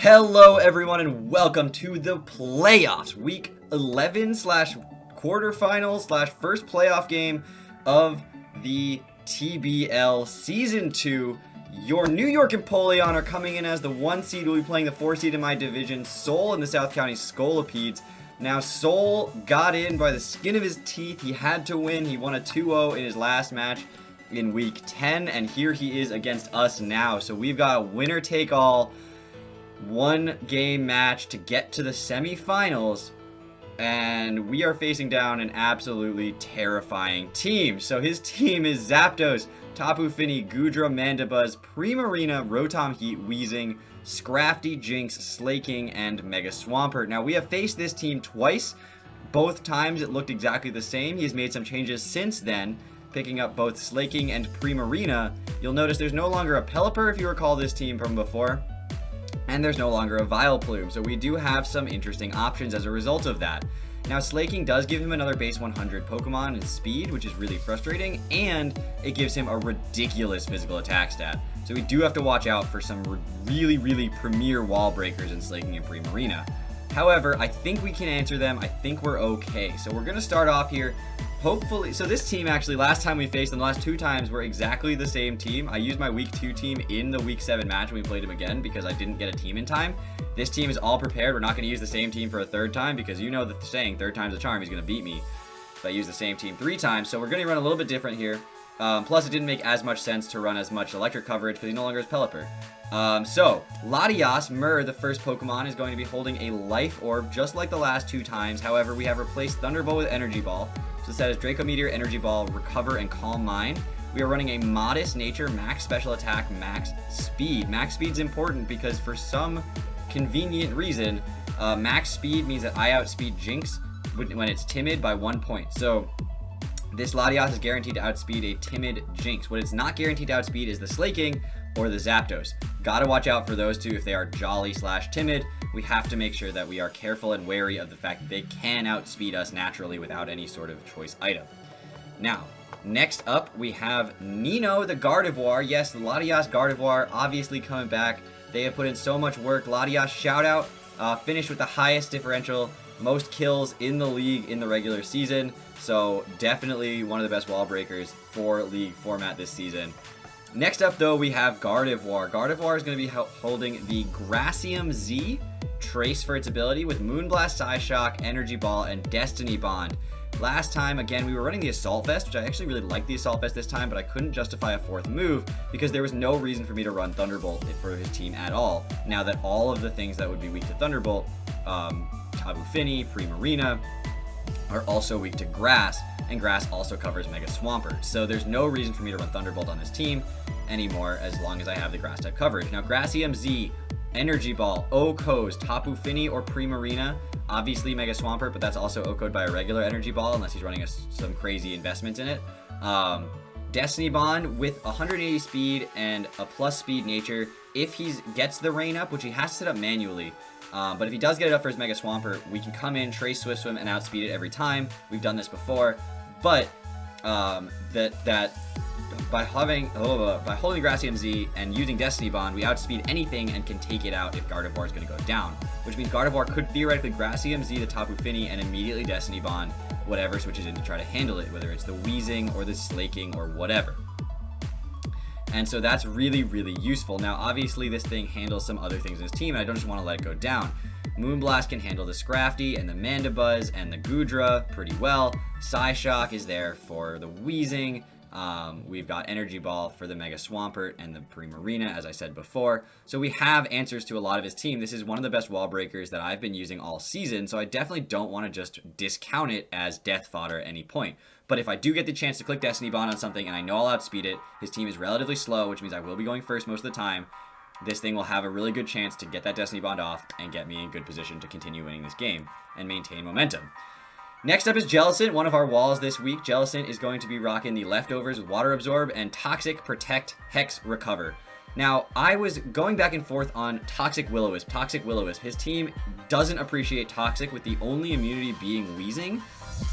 Hello everyone and welcome to the playoffs, week 11 slash quarterfinal slash first playoff game of the TBL season 2. Your New York Empoleons are coming in as the 1 seed. We'll be playing the 4 seed in my division, Seoul and the South County Scolipedes. Now Seoul got in by the skin of his teeth. He had to win. He won a 2-0 in his last match in week 10, and here he is against us now. So we've got a winner take all 1 game match to get to the semifinals, and we are facing down an absolutely terrifying team. So his team is Zapdos, Tapu Fini, Goodra, Mandibuzz, Primarina, Rotom Heat, Weezing, Scrafty, Jinx, Slaking, and Mega Swampert. Now we have faced this team twice. Both times it looked exactly the same. He has made some changes since then, picking up both Slaking and Primarina. You'll notice there's no longer a Pelipper if you recall this team from before, and there's no longer a Vileplume, so we do have some interesting options as a result of that. Now Slaking does give him another base 100 Pokemon in speed, which is really frustrating, and it gives him a ridiculous physical attack stat. So we do have to watch out for some really premier wall breakers in Slaking and Primarina. However, I think we can answer them. I think we're okay. So we're going to start off here. Hopefully, so this team actually, last time we faced them, the last 2 times were exactly the same team. I used my week 2 team in the week 7 match when we played them again because I didn't get a team in time. This team is all prepared. We're not going to use the same team for a 3rd time because you know the saying, 3rd time's a charm. He's going to beat me if I use the same team 3 times. So we're going to run a little bit different here. Plus, it didn't make as much sense to run as much electric coverage because he no longer has Pelipper. So, Latias, the first Pokemon, is going to be holding a Life Orb just like the last 2 times. However, we have replaced Thunderbolt with Energy Ball. So instead of Draco Meteor, Energy Ball, Recover, and Calm Mind, we are running a Modest Nature, Max Special Attack, Max Speed. Max Speed's important because for some convenient reason, Max Speed means that I outspeed Jinx when it's timid by 1 point. So this Latias is guaranteed to outspeed a timid Jinx. What it's not guaranteed to outspeed is the Slaking or the Zapdos. Gotta watch out for those two if they are jolly / timid. We have to make sure that we are careful and wary of the fact that they can outspeed us naturally without any sort of choice item. Now, next up we have Nino the Gardevoir. Yes, the Latias Gardevoir obviously coming back. They have put in so much work. Latias, shout out, finished with the highest differential, most kills in the league in the regular season. So definitely one of the best wall breakers for league format this season. Next up though, we have Gardevoir. Gardevoir is going to be holding the Gracium Z Trace for its ability with Moonblast, Psyshock, Energy Ball, and Destiny Bond. Last time, again, we were running the Assault Vest, which I actually really liked the Assault Vest this time, but I couldn't justify a 4th move because there was no reason for me to run Thunderbolt for his team at all. Now that all of the things that would be weak to Thunderbolt, Tapu Fini, Primarina, are also weak to Grass, and Grass also covers Mega Swampert. So there's no reason for me to run Thunderbolt on this team anymore as long as I have the Grass type coverage. Now Gracium Z, Energy Ball, O-Co's, Tapu Fini or Primarina, obviously Mega Swampert, but that's also O-Co'd by a regular Energy Ball unless he's running some crazy investment in it. Destiny Bond with 180 speed and a plus speed nature. If he gets the rain up, which he has to set up manually, but if he does get it up for his Mega Swampert, we can come in, Trace Swift Swim, and outspeed it every time. We've done this before, but by holding Gracium Z and using Destiny Bond, we outspeed anything and can take it out if Gardevoir is going to go down. Which means Gardevoir could theoretically Gracium Z the Tapu Fini and immediately Destiny Bond whatever switches in to try to handle it, whether it's the Weezing or the Slaking or whatever. And so that's really useful. Now obviously this thing handles some other things in his team and I don't just want to let it go down. Moonblast can handle the Scrafty and the Mandibuzz and the Goodra pretty well. Psyshock is there for the Weezing. We've got Energy Ball for the Mega Swampert and the Primarina, as I said before. So we have answers to a lot of his team. This is one of the best wall breakers that I've been using all season, so I definitely don't want to just discount it as death fodder at any point. But if I do get the chance to click Destiny Bond on something and I know I'll outspeed it, his team is relatively slow, which means I will be going first most of the time, this thing will have a really good chance to get that Destiny Bond off and get me in good position to continue winning this game and maintain momentum. Next up is Jellicent, one of our walls this week. Jellicent is going to be rocking the Leftovers with Water Absorb and Toxic, Protect, Hex, Recover. Now, I was going back and forth on Toxic Will-O-Wisp. Toxic Will-O-Wisp. His team doesn't appreciate Toxic, with the only immunity being Weezing.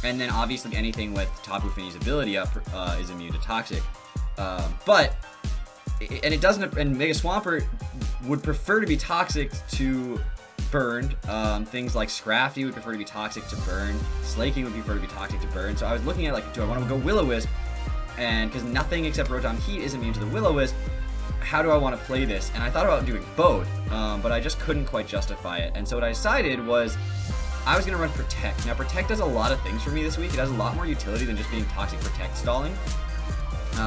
And then obviously anything with Tapu Fini's ability up is immune to Toxic. But and it doesn't, and Mega Swampert would prefer to be toxic to burned. Things like Scrafty would prefer to be toxic to burn. Slaking would prefer to be toxic to burn. So I was looking at, like, do I want to go Will-O-Wisp? And because nothing except Rotom Heat is immune to the Will-O-Wisp, how do I want to play this? And I thought about doing both, but I just couldn't quite justify it. And so what I decided was I was going to run Protect. Now, Protect does a lot of things for me this week. It has a lot more utility than just being toxic Protect stalling.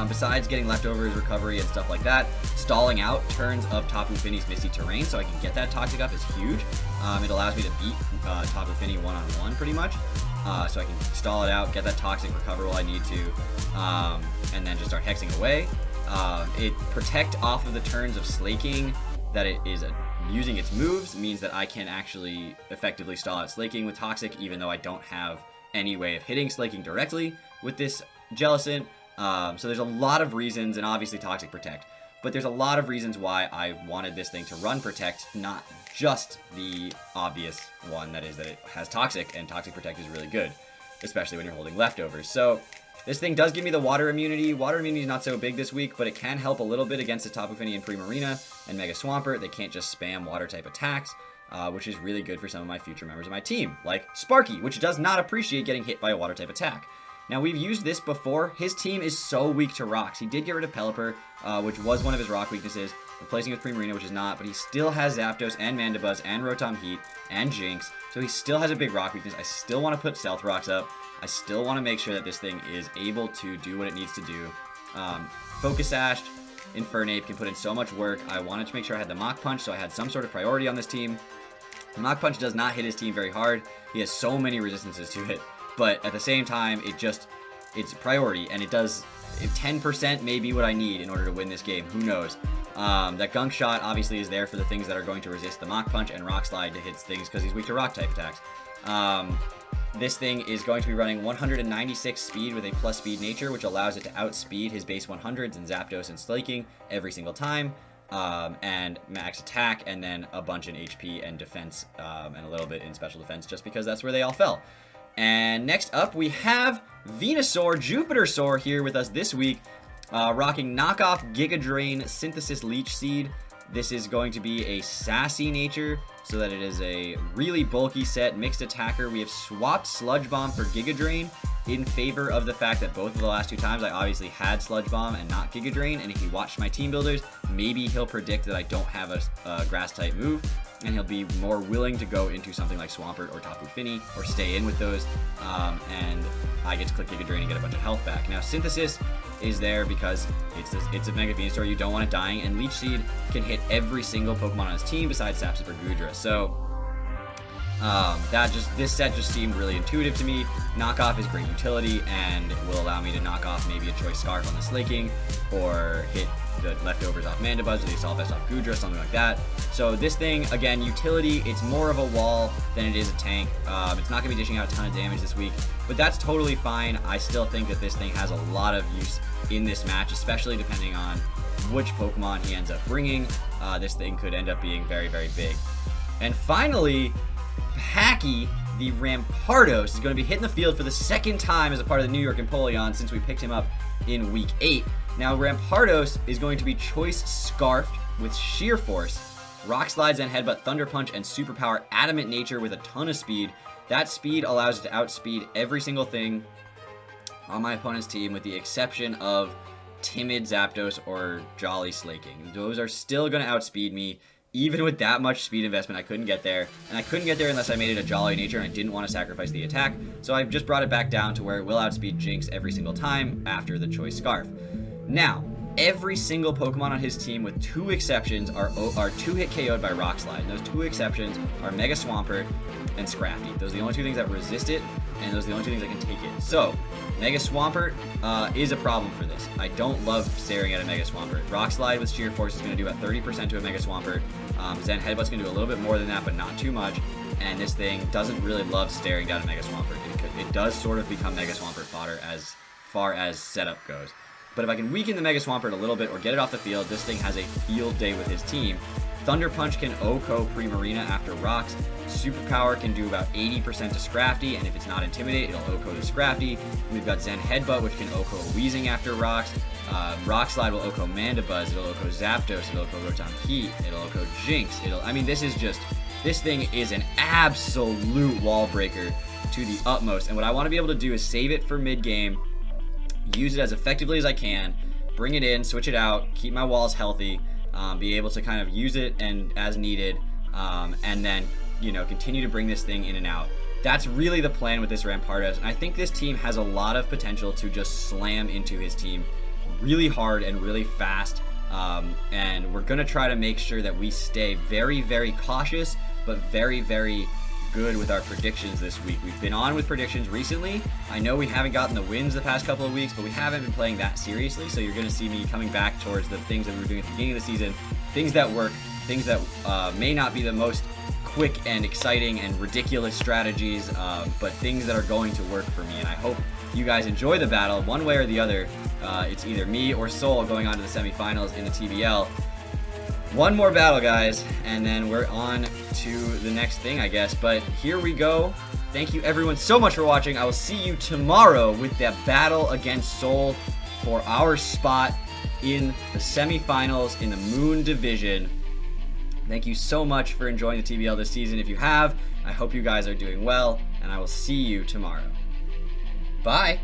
Besides getting leftovers, recovery, and stuff like that, stalling out turns of Tapu Finney's Misty Terrain so I can get that Toxic up is huge. It allows me to beat Tapu Finney one-on-one pretty much. So I can stall it out, get that Toxic, recover while I need to, and then just start hexing away. It Protect off of the turns of Slaking that it is using its moves means that I can actually effectively stall out Slaking with Toxic, even though I don't have any way of hitting Slaking directly with this Jellicent. So there's a lot of reasons, and obviously Toxic Protect, but there's a lot of reasons why I wanted this thing to run Protect, not just the obvious one, that is that it has Toxic, and Toxic Protect is really good, especially when you're holding leftovers. So this thing does give me the Water Immunity. Water Immunity is not so big this week, but it can help a little bit against the Tapu Fini and Primarina and Mega Swampert. They can't just spam Water-type attacks, which is really good for some of my future members of my team, like Sparky, which does not appreciate getting hit by a Water-type attack. Now, we've used this before. His team is so weak to rocks. He did get rid of Pelipper, which was one of his rock weaknesses, replacing it with Primarina, which is not, but he still has Zapdos and Mandibuzz and Rotom Heat and Jinx, so he still has a big rock weakness. I still want to put Stealth Rocks up. I still want to make sure that this thing is able to do what it needs to do. Focus Sash, Infernape can put in so much work. I wanted to make sure I had the Mach Punch, so I had some sort of priority on this team. The Mach Punch does not hit his team very hard. He has so many resistances to it. But at the same time, it's a priority, and it does 10% may be what I need in order to win this game. Who knows? That Gunk Shot obviously is there for the things that are going to resist the Mach Punch, and Rock Slide to hit things because he's weak to Rock-type attacks. This thing is going to be running 196 speed with a plus speed nature, which allows it to outspeed his base 100s and Zapdos and Slaking every single time. And max attack, and then a bunch in HP and defense, and a little bit in special defense, just because that's where they all fell. And next up, we have Venusaur, Jupitersaur here with us this week, rocking knockoff Giga Drain Synthesis Leech Seed. This is going to be a sassy nature, so that it is a really bulky set, mixed attacker. We have swapped Sludge Bomb for Giga Drain in favor of the fact that both of the last two times I obviously had Sludge Bomb and not Giga Drain, and if he watched my team builders, maybe he'll predict that I don't have a Grass-type move, and he'll be more willing to go into something like Swampert or Tapu Fini, or stay in with those, and I get to click Giga Drain and get a bunch of health back. Now, Synthesis is there because it's a Mega Venusaur, you don't want it dying, and Leech Seed can hit every single Pokemon on his team besides Sapsip or Goodra. So this set just seemed really intuitive to me. Knockoff is great utility, and it will allow me to knock off maybe a Choice Scarf on the Slaking, or hit the leftovers off Mandibuzz, or the Assault Vest off Goodra, something like that. So this thing, again, utility, it's more of a wall than it is a tank. It's not going to be dishing out a ton of damage this week, but that's totally fine. I still think that this thing has a lot of use in this match, especially depending on which Pokemon he ends up bringing. This thing could end up being very, very big. And finally, Hacky, the Rampardos, is going to be hitting the field for the second time as a part of the New York Empoleons since we picked him up in Week 8. Now, Rampardos is going to be Choice Scarfed with Sheer Force, Rock Slides and Headbutt, Thunder Punch, and Superpower Adamant Nature with a ton of speed. That speed allows it to outspeed every single thing on my opponent's team, with the exception of Timid Zapdos or Jolly Slaking. Those are still going to outspeed me. Even with that much speed investment, I couldn't get there. And I couldn't get there unless I made it a Jolly Nature, and I didn't want to sacrifice the attack. So I just brought it back down to where it will outspeed Jinx every single time after the Choice Scarf. Now, every single Pokemon on his team, with two exceptions, are 2-hit KO'd by Rock Slide. And those two exceptions are Mega Swampert and Scrafty. Those are the only two things that resist it, and those are the only two things that can take it. So, Mega Swampert is a problem for this. I don't love staring at a Mega Swampert. Rock Slide with Sheer Force is going to do about 30% to a Mega Swampert. Zen Headbutt's going to do a little bit more than that, but not too much. And this thing doesn't really love staring down a Mega Swampert. It does sort of become Mega Swampert fodder as far as setup goes. But if I can weaken the Mega Swampert a little bit or get it off the field, this thing has a field day with his team. Thunder Punch can OHKO pre-Marina after rocks. Superpower can do about 80% to Scrafty, and if it's not Intimidate, it'll OHKO to Scrafty. We've got Zen Headbutt, which can OHKO Wheezing after rocks. Rock Slide will OHKO Mandibuzz, it'll OHKO Zapdos, it'll OHKO Rotom Heat, it'll OHKO Jinx, this thing is an absolute wall breaker to the utmost, and what I want to be able to do is save it for mid-game, use it as effectively as I can, bring it in, switch it out, keep my walls healthy, be able to kind of use it and as needed, and then, you know, continue to bring this thing in and out. That's really the plan with this Rampardos, and I think this team has a lot of potential to just slam into his team really hard and really fast, and we're going to try to make sure that we stay very, very cautious, but very, very good with our predictions this week. We've been on with predictions recently. I know we haven't gotten the wins the past couple of weeks, but we haven't been playing that seriously, so you're going to see me coming back towards the things that we were doing at the beginning of the season, things that work, things that may not be the most quick and exciting and ridiculous strategies, but things that are going to work for me, and I hope you guys enjoy the battle one way or the other. It's either me or Soul going on to the semifinals in the TBL. One more battle, guys, and then we're on to the next thing, I guess. But here we go. Thank you everyone so much for watching. I will see you tomorrow with that battle against Soul for our spot in the semifinals in the Moon Division. Thank you so much for enjoying the TBL this season. If you have, I hope you guys are doing well, and I will see you tomorrow. Bye.